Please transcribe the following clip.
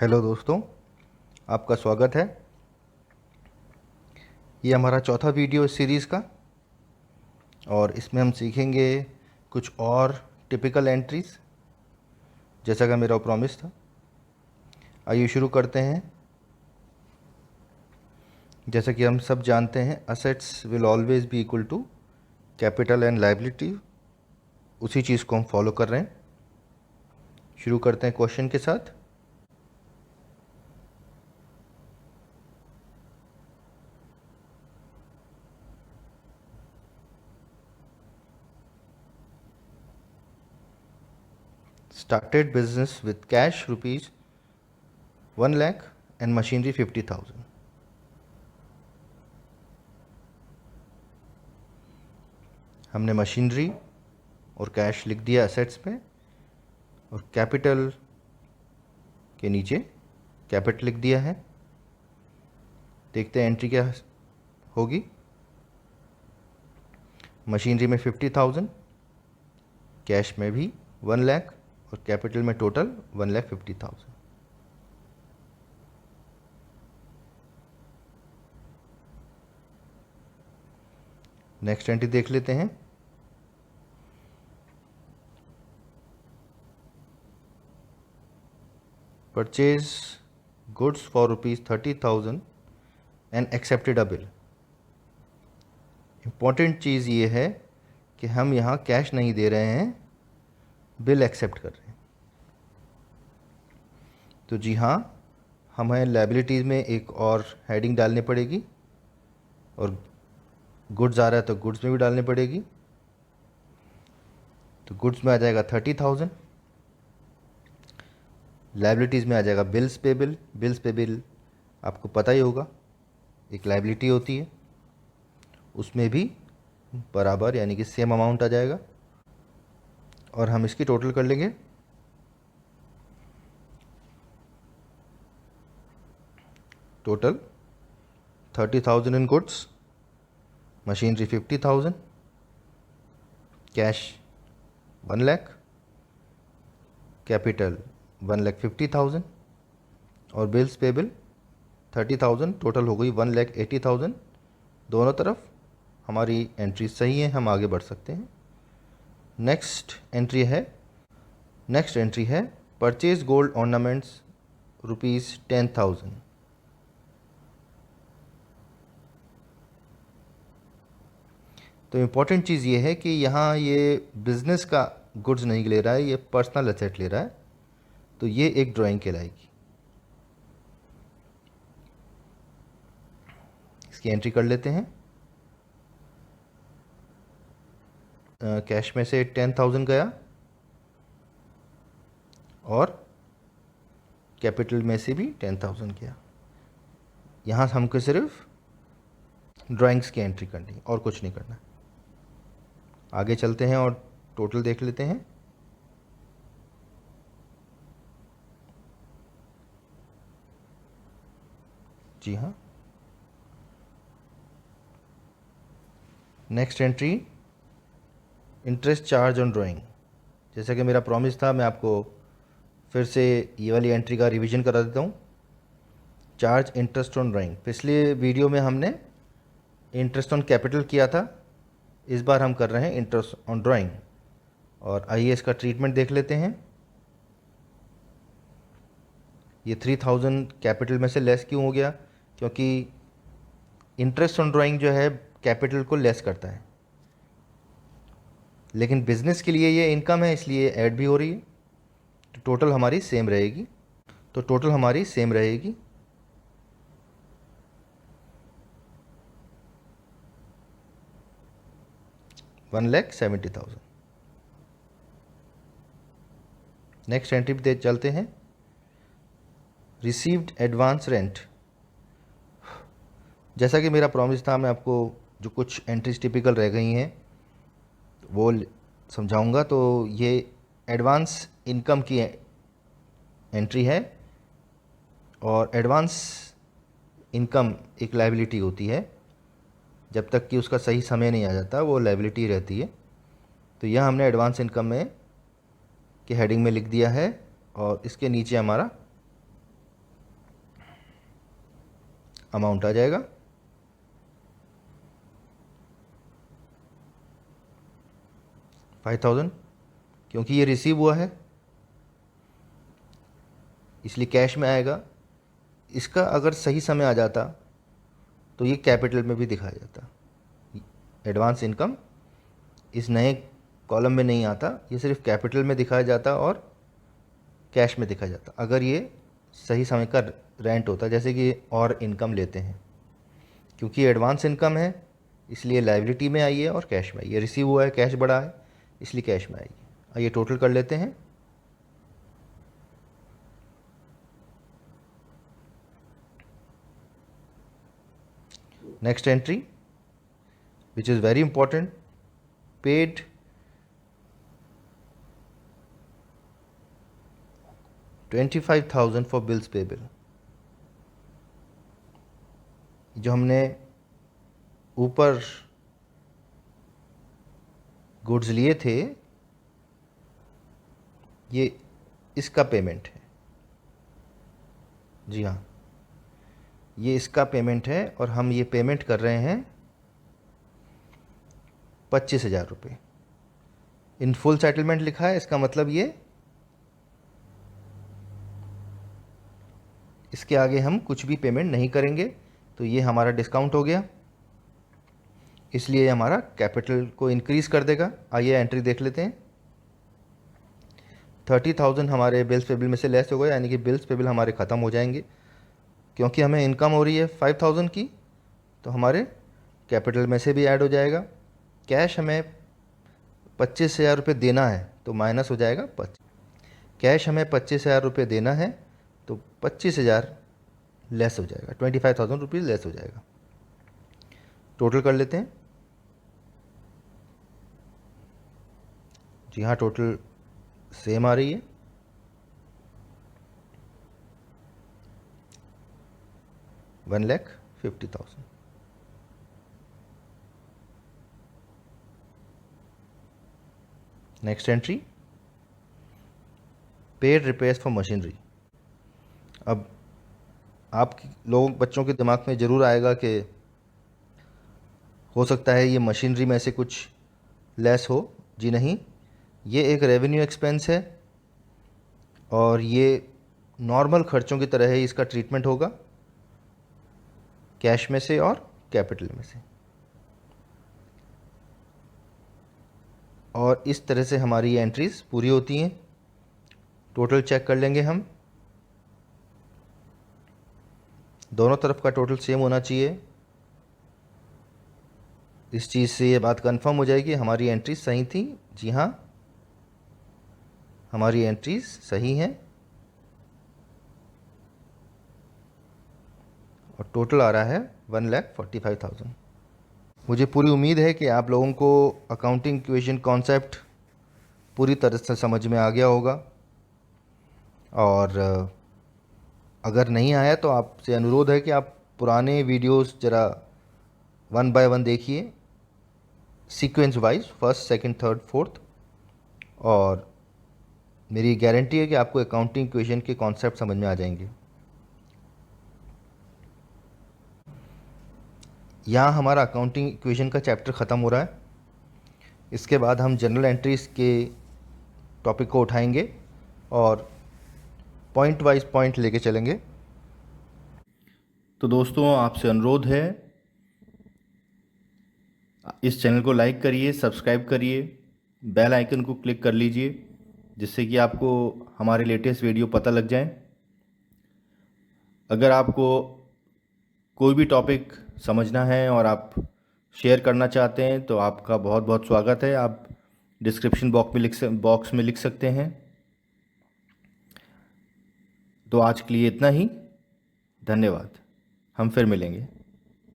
Hello दोस्तों, आपका स्वागत है। ये हमारा चौथा वीडियो इस सीरीज़ का और इसमें हम सीखेंगे कुछ और टिपिकल एंट्रीज जैसा कि मेरा प्रॉमिस था। आइए शुरू करते हैं। जैसा कि हम सब जानते हैं, assets will always be equal to capital and liability. उसी चीज़ को हम फॉलो कर रहे हैं। शुरू करते हैं क्वेश्चन के साथ। Started business with cash rupees 1 lakh and machinery 50,000। हमने मशीनरी और कैश लिख दिया एसेट्स में और कैपिटल के नीचे कैपिटल लिख दिया है। देखते हैं एंट्री क्या होगी। मशीनरी में 50,000, कैश में भी 1 लाख और कैपिटल में टोटल 1,50,000। नेक्स्ट एंट्री देख लेते हैं। Purchase goods for ₹30,000 and accepted a bill. Important चीज़ ये है कि हम यहाँ कैश नहीं दे रहे हैं, बिल एक्सेप्ट कर रहे हैं। तो जी हाँ, हमें लायबिलिटीज़ में एक और हेडिंग डालनी पड़ेगी और गुड्स आ रहा है तो गुड्स में भी डालनी पड़ेगी। तो गुड्स में आ जाएगा 30,000, लायबिलिटीज़ में आ जाएगा बिल्स पेबल। बिल्स पेबल आपको पता ही होगा, एक लायबिलिटी होती है, उसमें भी बराबर यानी कि सेम अमाउंट आ जाएगा और हम इसकी टोटल कर लेंगे। Total 30,000 in goods, machinery 50,000, cash 1 lakh, capital 1,50,000 और बिल्स पेबल 30,000। टोटल हो गई 1,80,000। दोनों तरफ हमारी एंट्री सही है, हम आगे बढ़ सकते हैं। नेक्स्ट एंट्री है परचेज गोल्ड ऑर्नामेंट्स ₹10,000। तो इम्पॉर्टेंट चीज़ ये है कि यहाँ ये बिज़नेस का गुड्स नहीं ले रहा है, ये पर्सनल एसेट ले रहा है, तो ये एक ड्राइंग कहलाएगी। इसकी एंट्री कर लेते हैं। कैश में से 10,000 गया और कैपिटल में से भी 10,000 गया। यहाँ हमको सिर्फ ड्राइंग्स की एंट्री करनी और कुछ नहीं करना। आगे चलते हैं और टोटल देख लेते हैं। जी हाँ, next entry interest charge on drawing. जैसा कि मेरा प्रॉमिस था, मैं आपको फिर से ये वाली एंट्री का रिवीजन करा देता हूँ। चार्ज इंटरेस्ट ऑन ड्राइंग, पिछले वीडियो में हमने इंटरेस्ट ऑन कैपिटल किया था, इस बार हम कर रहे हैं इंटरेस्ट ऑन ड्राइंग। और आइए इसका ट्रीटमेंट देख लेते हैं। ये 3,000 कैपिटल में से लेस क्यों हो गया? क्योंकि इंटरेस्ट ऑन ड्राइंग जो है कैपिटल को लेस करता है, लेकिन बिजनेस के लिए ये इनकम है, इसलिए ऐड भी हो रही है। तो टोटल हमारी सेम रहेगी। 1,70,000। नेक्स्ट एंट्री पे चलते हैं। Received advance rent. जैसा कि मेरा प्रॉमिस था, मैं आपको जो कुछ एंट्रीज टिपिकल रह गई हैं वो समझाऊंगा। तो ये एडवांस इनकम की एंट्री है और एडवांस इनकम एक लायबिलिटी होती है, जब तक कि उसका सही समय नहीं आ जाता वो लायबिलिटी रहती है। तो यह हमने एडवांस इनकम में की हेडिंग में लिख दिया है और इसके नीचे हमारा अमाउंट आ जाएगा। $5000, क्योंकि ये रिसीव हुआ है इसलिए कैश में आएगा। इसका अगर सही समय आ जाता तो ये कैपिटल में भी दिखाया जाता। एडवांस इनकम इस नए कॉलम में नहीं आता, ये सिर्फ कैपिटल में दिखाया जाता और कैश में दिखाया जाता अगर ये सही समय का रेंट होता, जैसे कि और इनकम लेते हैं। क्योंकि एडवांस इनकम है इसलिए लायबिलिटी में आई है और कैश में आई है। रिसीव हुआ है, कैश बढ़ा है, इसलिए कैश में आएगी। आइए टोटल कर लेते हैं। Next entry which is very important, paid $25,000 for bills payable. जो हमने ऊपर गुड्स लिए थे ये इसका पेमेंट है। जी हाँ, ये इसका पेमेंट है और हम ये पेमेंट कर रहे हैं ₹25,000। इन फुल सेटलमेंट लिखा है, इसका मतलब ये इसके आगे हम कुछ भी पेमेंट नहीं करेंगे, तो ये हमारा डिस्काउंट हो गया, इसलिए हमारा कैपिटल को इंक्रीज़ कर देगा। आइए एंट्री देख लेते हैं। 30,000 हमारे बिल्स पेबल में से लेस हो गए, यानी कि बिल्स पेबल हमारे ख़त्म हो जाएंगे। क्योंकि हमें इनकम हो रही है 5,000 की, तो हमारे कैपिटल में से भी ऐड हो जाएगा। कैश हमें ₹25,000 देना है तो माइनस हो जाएगा। कैश हमें ₹25,000 देना है तो 25,000 लेस हो जाएगा, ₹25,000 लेस हो जाएगा। टोटल कर लेते हैं। जी हाँ, टोटल सेम आ रही है। $1,50,000। Next entry, paid repairs for machinery. अब आप लोगों बच्चों के दिमाग में ज़रूर आएगा कि हो सकता है ये मशीनरी में से कुछ लेस हो। जी नहीं, ये एक रेवेन्यू एक्सपेंस है और ये नॉर्मल खर्चों की तरह ही इसका ट्रीटमेंट होगा, कैश में से और कैपिटल में से। और इस तरह से हमारी एंट्रीज पूरी होती हैं। टोटल चेक कर लेंगे हम, दोनों तरफ का टोटल सेम होना चाहिए। इस चीज़ से ये बात कंफर्म हो जाएगी हमारी एंट्रीज सही थी। जी हाँ, हमारी एंट्रीज सही हैं और टोटल आ रहा है 1,45,000। मुझे पूरी उम्मीद है कि आप लोगों को अकाउंटिंग इक्वेशन कॉन्सेप्ट पूरी तरह से समझ में आ गया होगा। और अगर नहीं आया तो आपसे अनुरोध है कि आप पुराने वीडियोस ज़रा 1 बाय 1 देखिए, sequence wise, first, second, third, fourth. और मेरी गारंटी है कि आपको अकाउंटिंग इक्वेशन के कॉन्सेप्ट समझ में आ जाएंगे। यहाँ हमारा अकाउंटिंग इक्वेशन का चैप्टर ख़त्म हो रहा है। इसके बाद हम जनरल एंट्रीज के टॉपिक को उठाएंगे और पॉइंट वाइज पॉइंट लेके चलेंगे। तो दोस्तों, आपसे अनुरोध है, इस चैनल को लाइक करिए, सब्सक्राइब करिए, बेल आइकन को क्लिक कर लीजिए, जिससे कि आपको हमारे लेटेस्ट वीडियो पता लग जाए। अगर आपको कोई भी टॉपिक समझना है और आप शेयर करना चाहते हैं तो आपका बहुत बहुत स्वागत है। आप डिस्क्रिप्शन बॉक्स में लिख सकते हैं। तो आज के लिए इतना ही। धन्यवाद, हम फिर मिलेंगे।